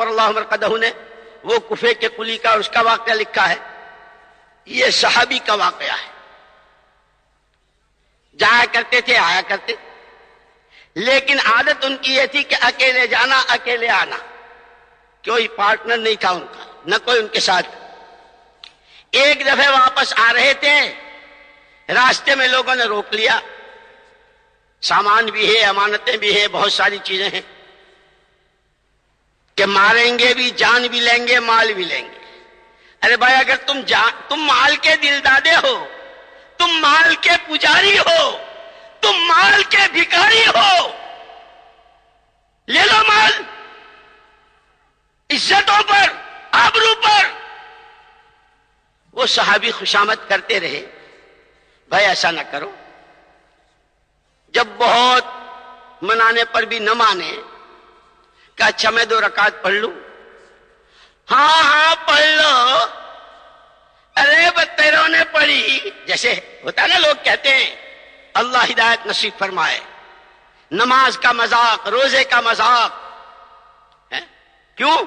اللہ مرقدہ نے وہ کفے کے قلی کا اس کا واقعہ لکھا ہے، یہ صحابی کا واقعہ ہے۔ جایا کرتے تھے، آیا کرتے، لیکن عادت ان کی یہ تھی کہ اکیلے جانا اکیلے آنا، کوئی پارٹنر نہیں تھا ان کا، نہ کوئی ان کے ساتھ۔ ایک دفعہ واپس آ رہے تھے، راستے میں لوگوں نے روک لیا، سامان بھی ہے، امانتیں بھی ہے، بہت ساری چیزیں ہیں کہ ماریں گے بھی، جان بھی لیں گے، مال بھی لیں گے۔ ارے بھائی، اگر تم مال کے دل دادے ہو، تم مال کے پجاری ہو، تم مال کے بھکاری ہو، لے لو مال، عزتوں پر، آبرو پر۔ وہ صحابی خوشامد کرتے رہے، بھائی ایسا نہ کرو۔ جب بہت منانے پر بھی نہ مانے کہ اچھا میں 2 رکعت پڑھ لوں، ہاں پڑھ لو۔ ارے بتیروں نے پڑھی، جیسے ہوتا ہے نا، لوگ کہتے ہیں اللہ ہدایت نصیب فرمائے، نماز کا مذاق، روزے کا مذاق ہے۔ کیوں؟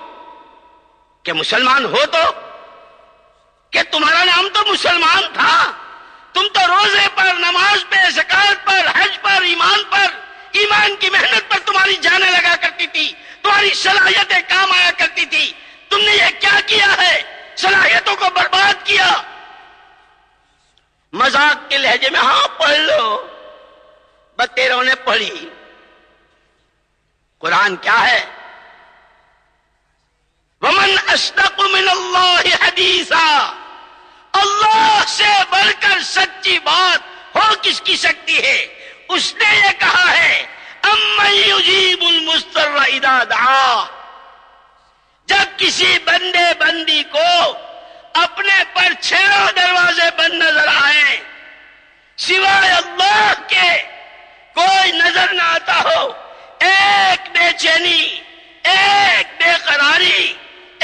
کہ مسلمان ہو تو، کہ تمہارا نام تو مسلمان تھا، تم تو روزے پر، نماز پہ، زکات پر، حج پر، ایمان کی محنت پر تمہاری جانیں لگا کرتی تھی، تمہاری صلاحیتیں کام آیا کرتی تھی۔ تم نے یہ کیا کیا ہے؟ صلاحیتوں کو برباد کیا۔ مذاق کے لہجے میں ہاں پڑھ لو، بتیروں نے پڑھی۔ قرآن کیا ہے؟ وَمَنْ أَصْدَقُ مِنَ اللَّهِ حَدِيثًا، اللہ سے بڑھ کر سچی بات ہو کس کی سکتی ہے؟ اس نے یہ کہا ہے اَمَّن يُجِيبُ الْمُضْطَرَّ إِذَا دَعَاهُ، جب کسی بندے بندی کو اپنے پر 6 دروازے بند نظر آئیں، سوائے اللہ کے کوئی نظر نہ آتا ہو، ایک بے چینی، ایک بے قراری،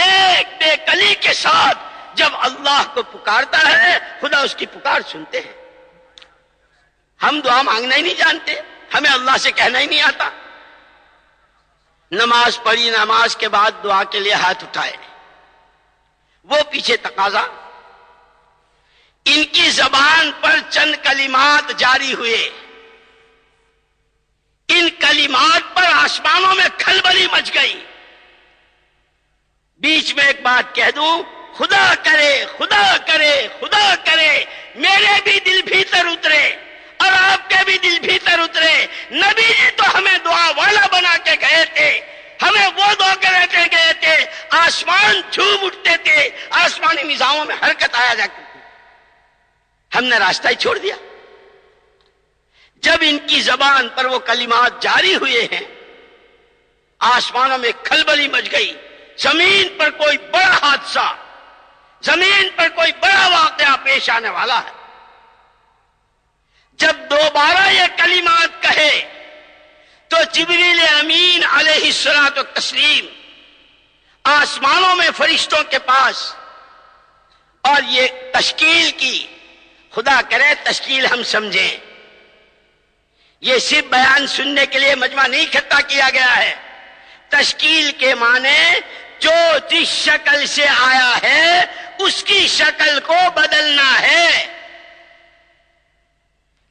ایک بے کلی کے ساتھ جب اللہ کو پکارتا ہے، خدا اس کی پکار سنتے ہیں۔ ہم دعا مانگنا ہی نہیں جانتے، ہمیں اللہ سے کہنا ہی نہیں آتا۔ نماز پڑھی، نماز کے بعد دعا کے لیے ہاتھ اٹھائے، وہ پیچھے تقاضا۔ ان کی زبان پر چند کلمات جاری ہوئے، ان کلمات پر آسمانوں میں کھلبلی مچ گئی۔ بیچ میں ایک بات کہہ دوں، خدا کرے، خدا کرے، خدا کرے میرے بھی دل بھیتر اترے اور آپ کے بھی دل بھیتر اترے۔ نبی جی تو ہمیں دعا والا بنا کے گئے تھے، ہمیں وہ دعا کر کے گئے تھے، آسمان جھوم اٹھتے تھے، آسمانی نظاموں میں حرکت آیا کرتی تھی، ہم نے راستہ ہی چھوڑ دیا۔ جب ان کی زبان پر وہ کلمات جاری ہوئے ہیں، آسمانوں میں کھلبلی مچ گئی، زمین پر کوئی بڑا حادثہ، زمین پر کوئی بڑا واقعہ پیش آنے والا ہے۔ جب دوبارہ یہ کلمات کہے تو جبریل امین علیہ الصلوۃ والتسلیم آسمانوں میں فرشتوں کے پاس، اور یہ تشکیل کی، خدا کرے تشکیل ہم سمجھیں، یہ صرف بیان سننے کے لیے مجمع نہیں اکٹھا کیا گیا ہے۔ تشکیل کے معنی جو جس شکل سے آیا ہے اس کی شکل کو بدلنا ہے۔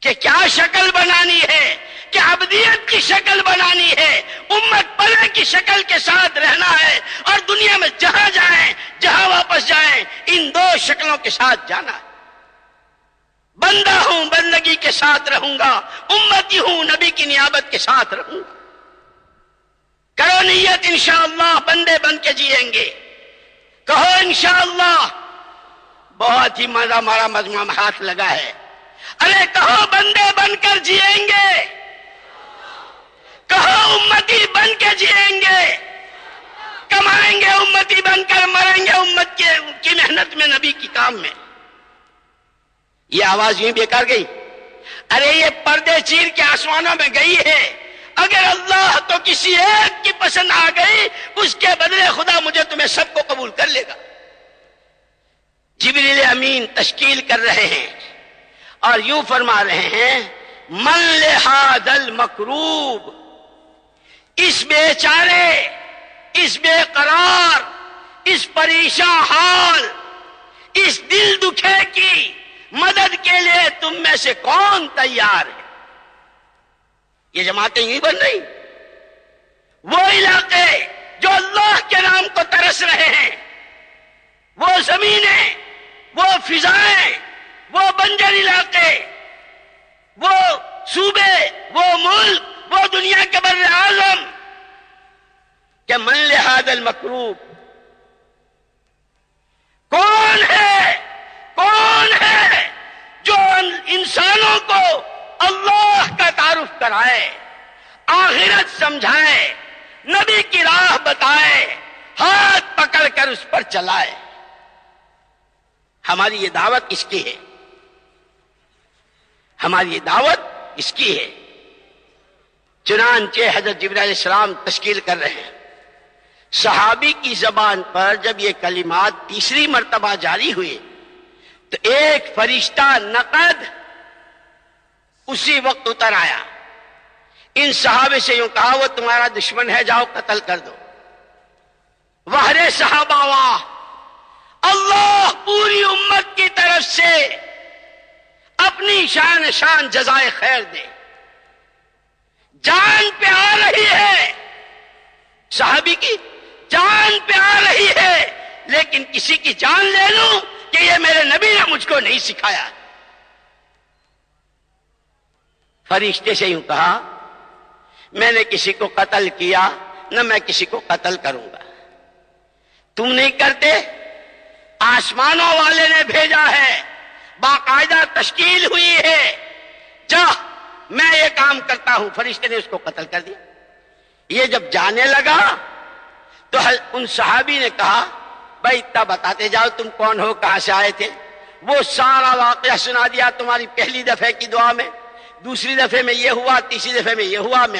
کہ کیا شکل بنانی ہے؟ کہ عبدیت کی شکل بنانی ہے، امت پلے کی شکل کے ساتھ رہنا ہے، اور دنیا میں جہاں جائیں، جہاں واپس جائیں، ان 2 شکلوں کے ساتھ جانا ہے۔ بندہ ہوں، بندگی کے ساتھ رہوں گا، امتی ہوں، نبی کی نیابت کے ساتھ رہوں گا۔ کرو نیت، انشاءاللہ بندے بن کے جیئیں گے، کہو انشاءاللہ۔ بہت ہی مزہ ہمارا مجمع میں ہاتھ لگا ہے، ارے کہو بندے بن کر جیئیں گے، کہو امتی بن کے جیئیں گے، کمائیں گے امتی بن کر، مریں گے امت کی محنت میں، نبی کی کام میں۔ یہ آواز یوں بیکار گئی؟ ارے یہ پردے چیر کے آسمانوں میں گئی ہے۔ اگر اللہ تو کسی ایک کی پسند آ گئی، اس کے بدلے خدا مجھے تمہیں سب کو قبول کر لے گا۔ جبریل امین تشکیل کر رہے ہیں اور یوں فرما رہے ہیں، من لہذا المکروب، اس بیچارے اس بے قرار، اس پریشان حال، اس دل دکھے کی مدد کے لیے تم میں سے کون تیار ہے؟ یہ جماعتیں یوں بن رہی، وہ علاقے جو اللہ کے نام کو ترس رہے ہیں، وہ زمینیں، وہ فضائیں، وہ بنجر علاقے، وہ صوبے، وہ ملک، وہ دنیا کے بر اعظم کہ من لہذا المکروب کون ہے جو انسانوں کو اللہ کا تعارف کرائے، آخرت سمجھائے، نبی کی راہ بتائے، ہاتھ پکڑ کر اس پر چلائے۔ ہماری یہ دعوت اس کی ہے، ہماری یہ دعوت اس کی ہے۔ چنانچہ حضرت جبرائیل علیہ السلام تشکیل کر رہے ہیں، صحابی کی زبان پر جب یہ کلمات تیسری مرتبہ جاری ہوئے تو ایک فرشتہ نقد اسی وقت اتر آیا، ان صحابے سے یوں کہا وہ تمہارا دشمن ہے، جاؤ قتل کر دو۔ وحرے صحابہ واہ، اللہ پوری امت کی طرف سے اپنی شان جزائے خیر دے۔ جان پہ آ رہی ہے، صحابی کی جان پہ آ رہی ہے، لیکن کسی کی جان لے لوں کہ یہ میرے نبی نے مجھ کو نہیں سکھایا۔ فرشتے سے یوں کہا میں نے کسی کو قتل کیا نہ میں کسی کو قتل کروں گا، تم نہیں کرتے، آسمانوں والے نے بھیجا ہے، باقاعدہ تشکیل ہوئی ہے، جا میں یہ کام کرتا ہوں۔ فرشتے نے اس کو قتل کر دیا۔ یہ جب جانے لگا تو ان صحابی نے کہا بھائی اتنا بتاتے جاؤ تم کون ہو، کہاں سے آئے تھے۔ وہ سارا واقعہ سنا دیا، تمہاری پہلی دفعہ کی دعا میں، دوسری دفعے میں یہ ہوا، تیسری دفعے میں یہ ہوا، میں